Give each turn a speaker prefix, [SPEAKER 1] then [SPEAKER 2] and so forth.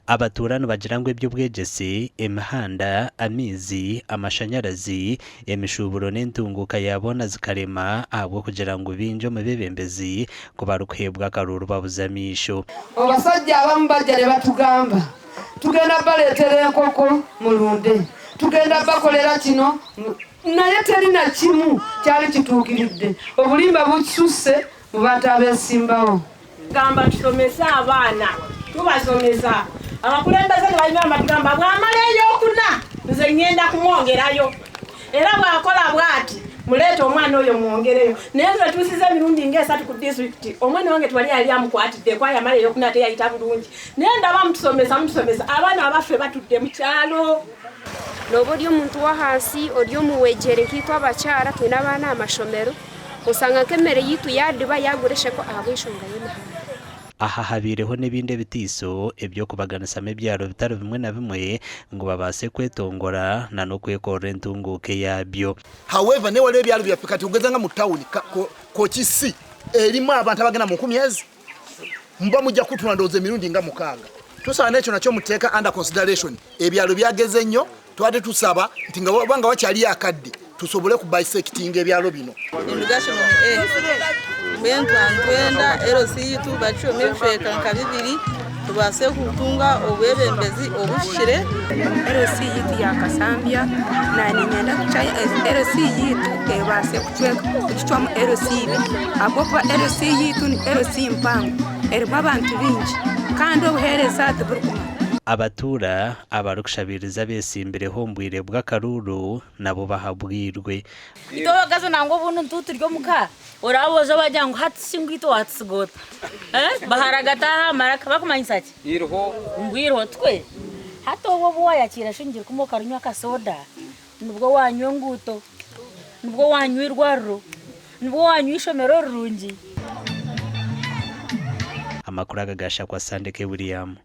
[SPEAKER 1] abaturano bagirangwa iby'ubwegesi imihanda amizi amashanyarazi emishuburo n'entunguka yabona zikarema ahabwo kugira ngo binjo mu bebembezi kubarukwebwa akaruru babuzamisho
[SPEAKER 2] abasajja abamu bajja ne batugamba tugenda baleetera enkoko mulunde tugenda bakolera kino naye teri na kimu kyali kituukiridde obulimba bususse mu bantu abeesimbawo
[SPEAKER 3] gamba tusomesa abaana tubasomesa abakulembeze ne balina amatugamba bw'amala ey'okuna nze ngenda kumwongerayo era bw'akola bw'ati muleeta omwana oyo mwongereyo naye nze tuusiza emirundi ng'esatu ku disitulikiti omwana wange twali yali amukwatidde kwa yamala ey'okuna teyayita bulungi naye ndaba mutusomesa abaana abaffe batudde mu kyalo
[SPEAKER 4] noba oli omuntu wa hansi oli omuwejere kitwa abakyara twine abaana amashomero osanga nk'emmere yitu yadiba yaguresheko ahabw'enshonga y'emihanda
[SPEAKER 1] aha habireho n'ebindi bitiiso ebyokubaganisamo ebyaro bitari bimwe na bimwe ngo babase kwetongora na n'okwekorra entunguuke yabyo.
[SPEAKER 5] However ne waliwo ebyalo byaffe kati ugeza nga mu tawuni Kokisi erimu abantu abagenda mu 10 mba mujja kutuna ndowooza emirundi nga 6 tusaba n'ekyo nakyo muteeka under consideration ebyalo byageze nnyo twade tusaba nti nga banga wakyali akadde tusobole ku bisecting ebyalo bino
[SPEAKER 6] irrigation mwentu antwenda erosi tu bacho mefeka nkabibiri tubase kutunga obwebembezi obushire
[SPEAKER 4] erosi yitu yakasambya nani nyenda kuchaya erosi yitu ebase kuchwa mu erosi abo kwa erosi yitu ni erosi mpango erwa abantu bingi kandi obuhereza tuburukuma
[SPEAKER 1] abatura abarukushabiriza besimbireho mbwire bw'akaruru nabo bahabwirwe
[SPEAKER 7] itobagazo nango bunu ntuturyo muka orabozo bajyango hatsingwito hatsigota baharagata maraka bakumanyisa ki ngwiro twe hato bo bwayakira shingira kumoka runywa kasoda nubwo wanywe nguto nubwo wanywirwa ro nubwo wanywishomero rungi
[SPEAKER 1] amakuru agagasha kwa Sandeke William.